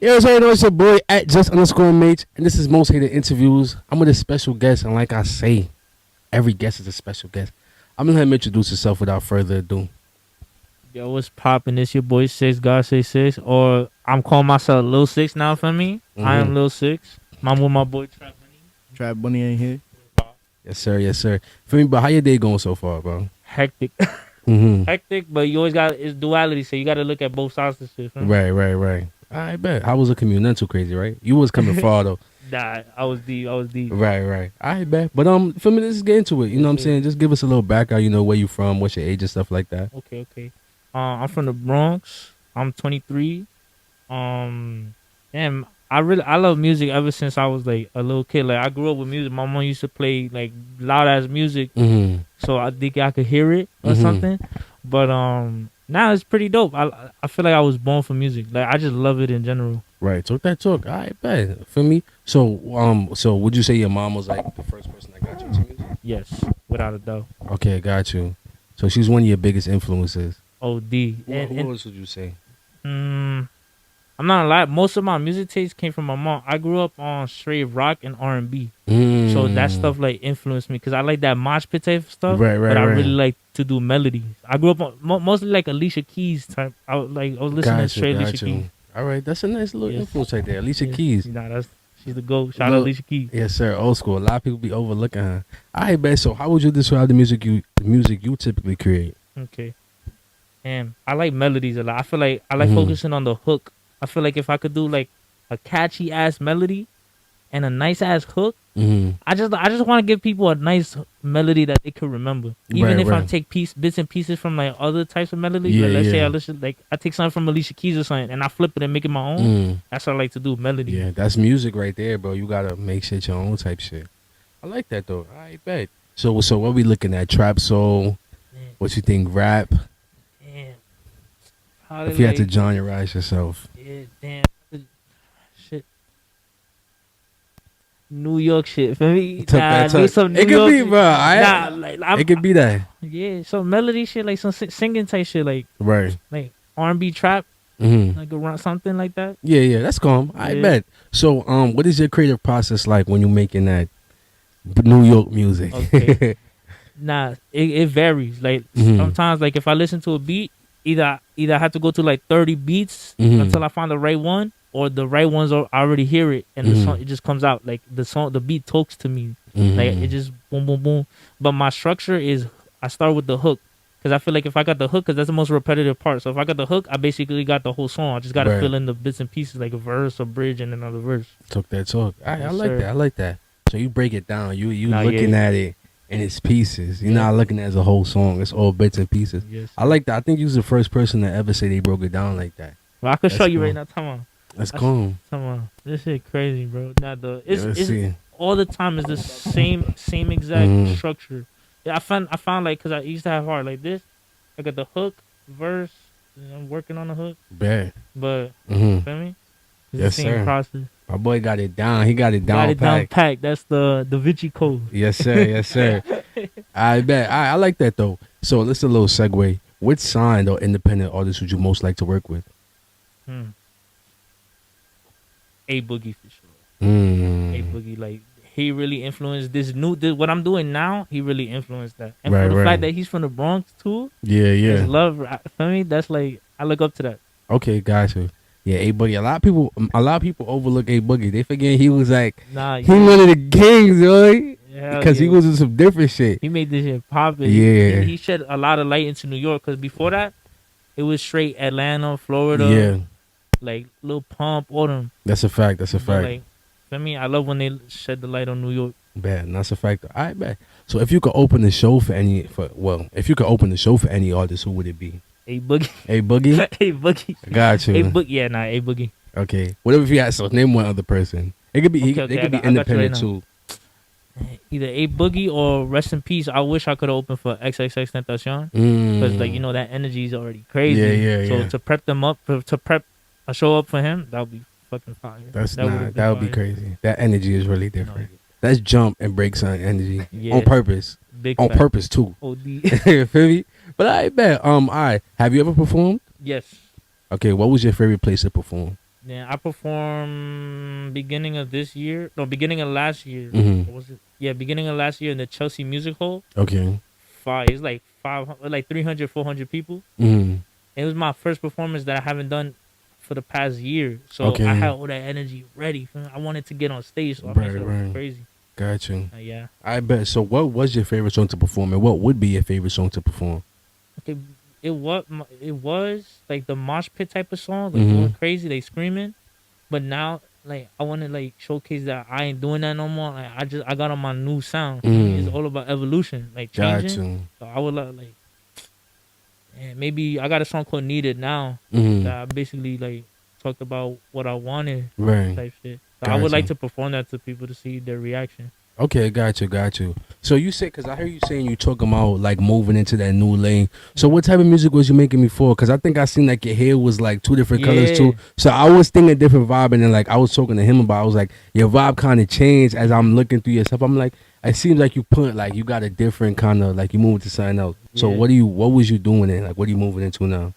Yo, it's your boy at just_mates, and this is Most Hated Interviews. I'm with a special guest, and like I say, every guest is a special guest. I'm gonna let him introduce himself without further ado. Yo, what's poppin'? It's your boy Six, God say Six, or I'm calling myself Lil Six now for me. I am Lil Six. I'm with my boy Trap Money. Trap Bunny ain't here. Yes, sir. Yes, sir. For me, but how your day going so far, bro? Hectic. Hectic, but you always got, it's duality, so you got to look at both sides of shit. Right. I bet. How was the commute? Not too crazy, right? You was coming far though. Nah, I was deep. Right. I bet. But for me, let's get into it. You know what I'm saying? Just give us a little background. You know where you from, what's your age and stuff like that. Okay. I'm from the Bronx. I'm 23. Damn, I love music ever since I was like a little kid. Like I grew up with music. My mom used to play like loud ass music, so I think I could hear it or something. But now it's pretty dope. I feel like I was born for music. Like I just love it in general. Right. Talk that talk. I bet. For me. So would you say your mom was like the first person that got you into music? Yes, without a doubt. Okay, got you. So she's one of your biggest influences. OD. Who else would you say? I'm not gonna lie. Most of my music taste came from my mom. I grew up on straight rock and R&B, so that stuff like influenced me because I like that mosh pit type of stuff. Right. But I really like to do melodies. I grew up on mostly like Alicia Keys type. I was listening to straight Alicia Keys. All right, that's a nice little influence right there. Alicia Keys. Nah, she's the GOAT. Shout out Alicia Keys. Yes, sir. Old school. A lot of people be overlooking her. All right, bet. So how would you describe the music you typically create? Okay. And I like melodies a lot. I feel like I like focusing on the hook. I feel like if I could do like a catchy ass melody and a nice ass hook, I just want to give people a nice melody that they could remember. Even if I take bits and pieces from like other types of melodies, let's say I take something from Alicia Keys or something and I flip it and make it my own. That's what I like to do, melody. Yeah, that's music right there, bro. You gotta make shit your own type shit. I like that though. I bet. So what we looking at? Trap soul? What you think? Rap? If you had to genreize yourself. Yeah, damn. Shit. New York shit. For me, Some it could be, bro. It could be that. Yeah, some melody shit, like some singing type shit, like like R&B trap, like around something like that. Yeah, that's calm. I bet. So, what is your creative process like when you're making that New York music? Okay. Nah, it varies. Like sometimes, like if I listen to a beat, either I have to go to like 30 beats until I find the right one, or the right ones I already hear it and the song, it just comes out like the beat talks to me, like it just boom boom boom. But my structure is I start with the hook because I feel like if I got the hook, because that's the most repetitive part. So if I got the hook, I basically got the whole song. I just got to fill in the bits and pieces, like a verse, a bridge, and another verse. Talk that talk. I like that. So you break it down. You looking at it in its pieces. You're not looking at it as a whole song. It's all bits and pieces. Yes. I like that. I think you was the first person to ever say they broke it down like that. Well, I could show you right now. Come on. That's cool. Come on. This shit crazy, bro. It's all the time is the same exact structure. Yeah, I found like, because I used to have hard like this. I got the hook, verse, and I'm working on the hook. Bad. But, feel me? It's the same process. My boy got it down. He got it down packed. That's the Da Vinci Code. Yes, sir. I bet. I like that, though. So, let's do a little segue. Which signed or independent artist would you most like to work with? A Boogie for sure. A Boogie, like, he really influenced what I'm doing now. He really influenced that. And for the fact that he's from the Bronx, too. Yeah. His love, for me, that's like, I look up to that. Okay, gotcha. Yeah, A Boogie. A lot of people overlook A Boogie. They forget he was like he one of the kings, boy. Because he was in some different shit. He made this shit poppin'. Yeah, he shed a lot of light into New York. Because before that, it was straight Atlanta, Florida. Yeah, like Lil Pump, all them. That's a fact. Like, I mean, I love when they shed the light on New York. Bad, that's a fact. All right, bad. So if you could open the show for any artist, who would it be? A Boogie. A Boogie? A Boogie. Got you. A Boogie. Okay. Whatever if you had, so name one other person. It could be could be independent too. Either A Boogie or rest in peace. I wish I could have opened for XXX Tentacion. Because like, you know, that energy is already crazy. Yeah. So to prep them up, to prep a show up for him, that would be fucking fire. That would be crazy. That energy is really different. That's jump and break sun energy on purpose. On purpose too. OD. Feel me? But I bet. All right. Have you ever performed? Yes. Okay. What was your favorite place to perform? Then I performed beginning of this year. No, beginning of last year. Mm-hmm. What was it? Yeah, beginning of last year in the Chelsea Music Hall. Okay. It's like 500, like 300, 400 people. Mm-hmm. It was my first performance that I haven't done for the past year. So I had Okay. all that energy ready. I wanted to get on stage, so I made Right, sure it was right. crazy. Got you. Yeah. I bet. So, what was your favorite song to perform, and what would be your favorite song to perform? Okay, it was like the mosh pit type of song, like Mm-hmm. going crazy, like screaming. But now, like I want to like showcase that I ain't doing that no more. Like I got on my new sound. I mean, it's Mm. all about evolution, like Got changing. you. So I would like, and maybe I got a song called "Needed" now Mm. that I basically like talked about what I wanted Right. type shit. So I would Got like you. to perform that to people to see their reaction. Okay, got you, got you. So you said, because I heard you saying you talking about like moving into that new lane. So Mhm. what type of music was you making before? Because I think I seen like your hair was like two different colors Yeah, too. So I was thinking a different vibe, and then like I was talking to him about, I was like, your vibe kind of changed as I'm looking through your stuff. I'm like, it seems like you put like you got a different kind of like you moved to something else. So yeah. what was you doing then? Like what are you moving into now?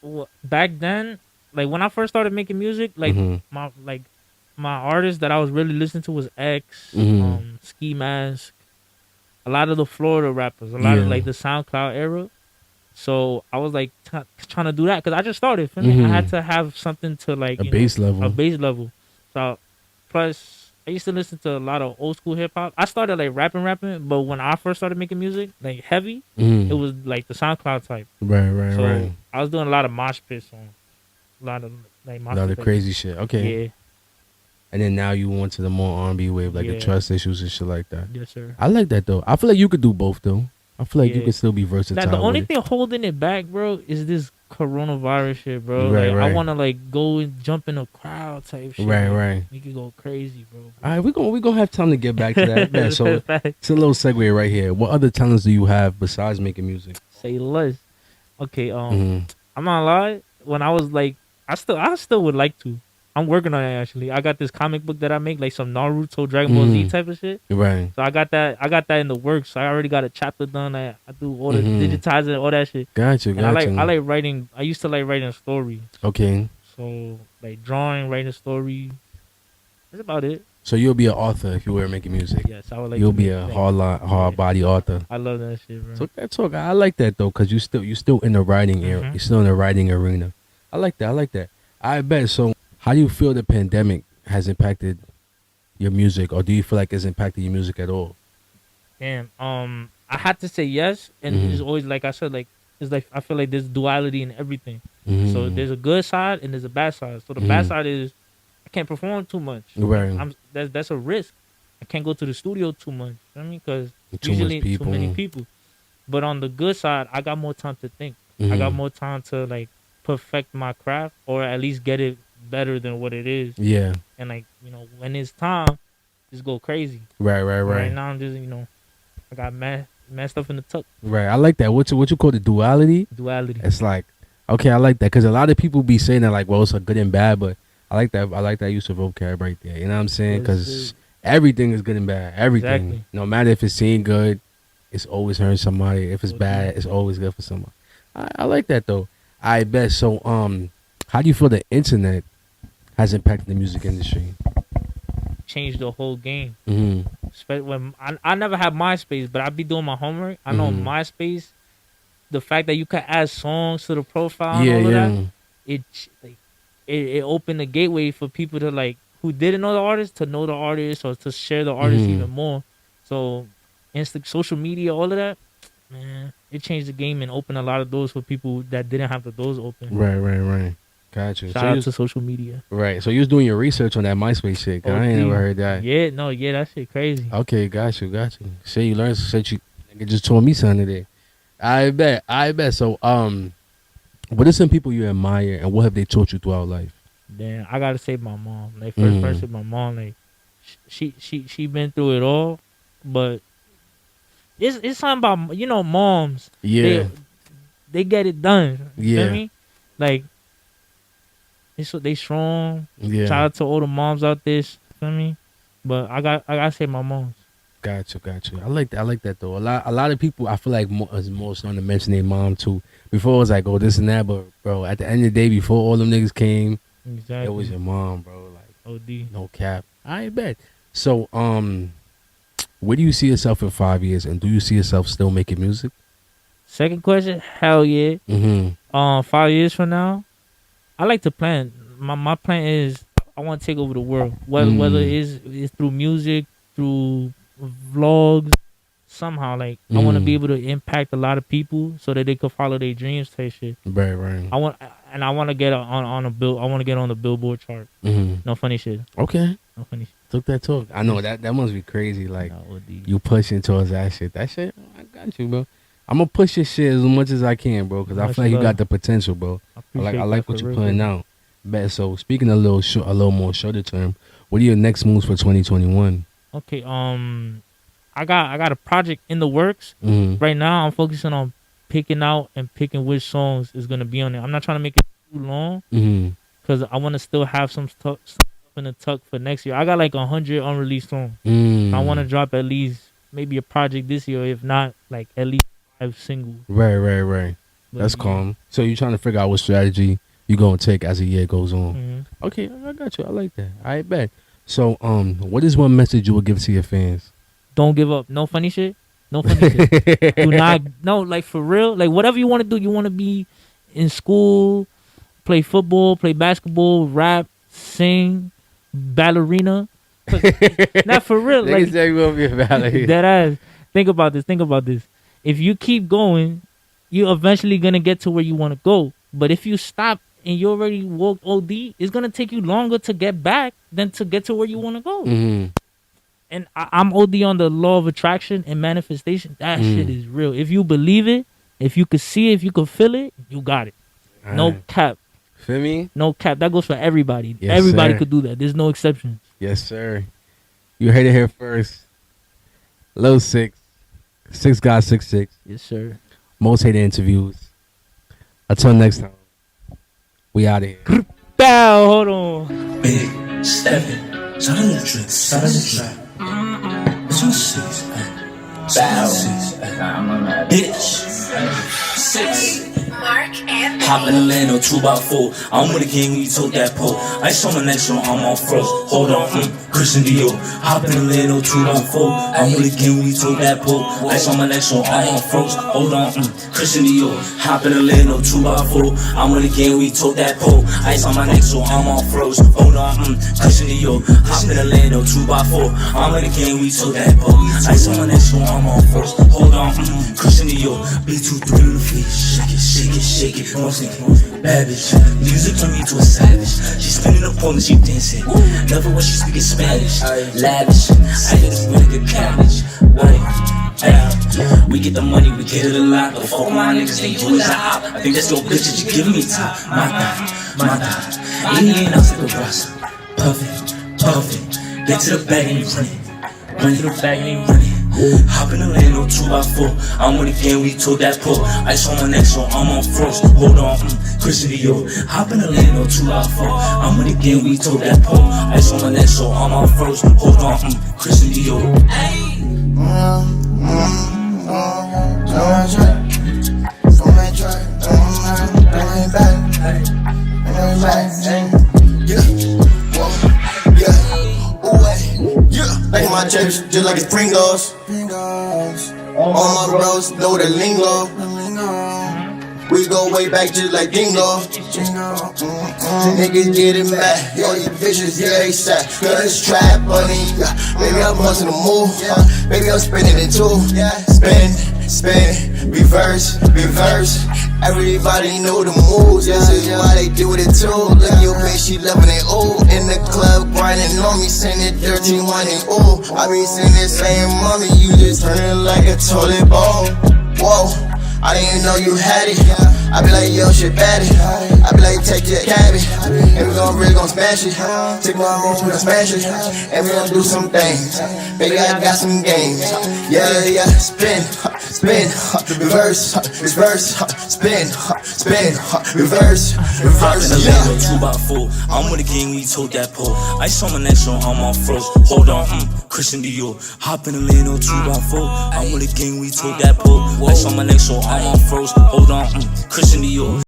Well, back then, like when I first started making music, like Mhm. my artist that I was really listening to was X, Mhm. Ski Mask, a lot of the Florida rappers, a lot of Yeah. like the SoundCloud era. So I was like trying to do that because I just started. For me, I had Mhm. to have something to like A base a level. base level. So plus I used to listen to a lot of old school hip hop. I started like rapping, but when I first started making music, like heavy, it Mhm. was like the SoundCloud type. Right, right, So right. I was doing a lot of mosh pit songs, a lot of like A mosh lot pit of type crazy songs. shit. Okay. Yeah, And then now you went to the more R&B wave, like the yeah, trust issues and shit like that. yes sir. I like that though. I feel like you could do both though. I feel like you Yeah. could still be Now the versatile with only it. thing holding it back, bro, is this coronavirus shit, bro. Right, Like I right, want to like go and jump in a crowd type shit, right, like right. make it go crazy, bro. All right, we gonna have time to get back to that. Man, so Fact. it's a little segue right here. What other talents do you have besides making music? Say less. Okay, Mm-hmm. I'm not lie. When I was like, I still would like to. I'm working on it actually. I got this comic book that I make, like some Naruto, Dragon Ball Z type of shit. Mm-hmm. Right. So I got that. I got that in the works. I already got a chapter done. I do all the Mm-hmm. digitizing, all that shit. Got you, And I got like I you. like writing. I used to like writing stories. Okay. So like drawing, writing a story. That's about it. So you'll be an author if you were making music. Yes, I would like You'll to be make a like, hard yeah. body author. I love that shit, bro. So that's all. I like that though, cause you still in the writing era. Mhm. You're still in the writing arena. I like that. I like that. I bet. So, how do you feel the pandemic has impacted your music, or do you feel like it's impacted your music at all? Damn. I had to say yes, and Mhm. it's always like I said, like it's like I feel like there's duality in everything. So Mhm. there's a good side and there's a bad side. So the bad Mhm. side is I can't perform too much. Like, Right. that's a risk. I can't go to the studio too much. You know what I mean? Because Too much usually too people. many people. But on the good side, I got more time to think. I got Mhm. more time to like perfect my craft or at least get it better than what it is. Yeah. And like when it's time, just go crazy. Right. Right. Right Right. now, I'm just I got mad stuff in the tuck. Right. I like that. What you call the duality? Duality. It's like, okay, I like that because a lot of people be saying that like, well, it's a good and bad, but I like that. I like that use of vocab right there. You know what I'm saying? Yes, Because sir. everything is good and bad. Everything. Exactly. No matter if it's seen good, it's always hurting somebody. If it's So bad, it's always good for somebody. I like that though. I bet. So, how do you feel the internet has impacted the music industry? Changed the whole game. Mm-hmm. Especially when I never had MySpace, but I be doing my homework. I know Mhm. MySpace, the fact that you could add songs to the profile Yeah, and all of yeah. that, it opened the gateway for people to like who didn't know the artist to know the artist or to share the artist Mhm. even more. So, social media, all of that, man, it changed the game and opened a lot of doors for people that didn't have the doors open. Right, right, right. Got you. Shout So you out was, to social media. right. So you was doing your research on that MySpace shit. 'Cause I ain't OD. never heard that. Yeah, no, yeah, that shit crazy. Okay, got you, got you. Say you learned. Said you nigga just told me something today. I bet, I bet. So what are some people you admire, and what have they taught you throughout life? Then I gotta say my mom. Like first Mhm. person, my mom. Like she been through it all, but it's something about moms. Yeah, They get it done. You Yeah. feel me? Like they strong. yeah. Shout out to all the moms out there. Feel me? But I gotta say my moms. Got you, got you. I like that. I like that though. A lot of people, I feel like is more starting to mention their mom too. Before it was like, oh, this and that, but bro, at the end of the day, before all them niggas came, Exactly. It was your mom, bro. Like, OD. no cap. I bet. So, where do you see yourself in 5 years, and do you see yourself still making music? Second question, hell yeah. 5 years from now, I like to plan. My plan is I want to take over the world. Whether it's through music, through vlogs, somehow. Like I want to be able to impact a lot of people so that they could follow their dreams type shit. Right. I want to get on a bill. I want to get on the Billboard chart. No funny shit. Okay. No funny shit. Took that talk. I know that must be crazy. Like No, OD. you pushing towards that shit. That shit, I got you, bro. I'm gonna push your shit as much as I can, bro, because I Much feel like you love. got the potential, bro. I like what you're putting out. Bet. So speaking a little more shorter term, what are your next moves for 2021? Okay. I got a project in the works right now. I'm focusing on picking which songs is gonna be on it. I'm not trying to make it too long because I want to still have some stuff in the tuck for next year. I got like 100 unreleased songs. I want to drop at least maybe a project this year, if not like at least 5 singles. Right. But That's calm. So you're trying to figure out what strategy you gonna take as the year goes on. Mm-hmm. Okay, I got you. I like that. I bet. So what is one message you would give to your fans? Don't give up. No funny shit. No funny shit. Do not. No, like for real. Like whatever you want to do. You want to be in school, play football, play basketball, rap, sing, ballerina. Not for real. Like Like you gonna be a ballerina. that ass. Think about this. If you keep going, you're eventually gonna get to where you want to go. But if you stop and you already walked OD, it's gonna take you longer to get back than to get to where you want to go. And I'm OD on the law of attraction and manifestation. That shit is real. If you believe it, if you could see it, if you could feel it, you got it. All No right. cap. Feel me? No cap. That goes for everybody. Yes, Everybody sir. could do that. There's no exceptions. Yes, sir. You heard it here first. Low 6. 6 guys, 6'6". Yes, sir. Most hated interviews. Until next time. We out of here. Bow. Hold on. Big, stepping, shout out the tricks, shout out the trap. It's on 6, bow, bitch, 6. Hop in the land on 2x4. I'm with the king when you told that pole. I saw my next one, I'm on froze. Hold on, Christian Dior. Hop in the land on 2x4. I'm with the king when you told that pole. I saw my next one, I'm on froze. Hold on, Christian Dior. Hop in the land on 2x4. I'm with the king when you told that pole. I saw my next one, I'm on froze. Hold on, Christian Dior. Hop in the land on 2x4. I'm with the king when you told that pole. I saw my next one, I'm on froze. Hold on, Christian Dior. B23 on the feet. Shake it, mostly bad bitch. Music turned me to a savage. She spinning up on me, she dancing. Never when she speaking Spanish. Lavish, I get this really good cabbage. We get the money, we get it a lot. But fuck my niggas, they do it hop. I think that's no bitch that you giving me top. My God. Ain't else like a Ross. Puffin'. Get to the bag and you run to the bag and you running. Hop in the land on 2x4. I'm with the game, we told that pull. I saw my next one, I'm on froze. Hold on, Christian Dior. Hop in the land on 2x4. I'm with the game, we told that pull. I saw my next one, I'm on froze. Hold on, Christian Dior. Like my chips, just like it's Pringles. All my bros know the lingo. We go way back just like Dingo. Niggas getting mad. Yo, these bitches, yeah, they sad. Girl, this trap money. Baby, I'm busting the move. Baby, I'm spinning it too. Spin, reverse. Everybody know the moves. This is why they do it too. Look at your bitch, she loving it. Ooh, in the club, grinding on me, saying it dirty money. Ooh, I be saying the same mommy. You just turning like a toilet bowl. Whoa. I didn't know you had it. I be like, yo, shit bad it. I be like, take your cabbage. And we really gon' smash it. Take my moves, we gon' smash it. And we gon' do some things. Baby, I got some games. Yeah. Spin, reverse, spin, reverse. Hop in the land on 2x4. I'm with the king, we told that pole. I saw my next one, I'm on froze. Hold on, Christian Dior. Hop in the land on 2x4. I'm with the king, we told that pole. I saw my next one, I'm on froze. Hold on, Christian Dior.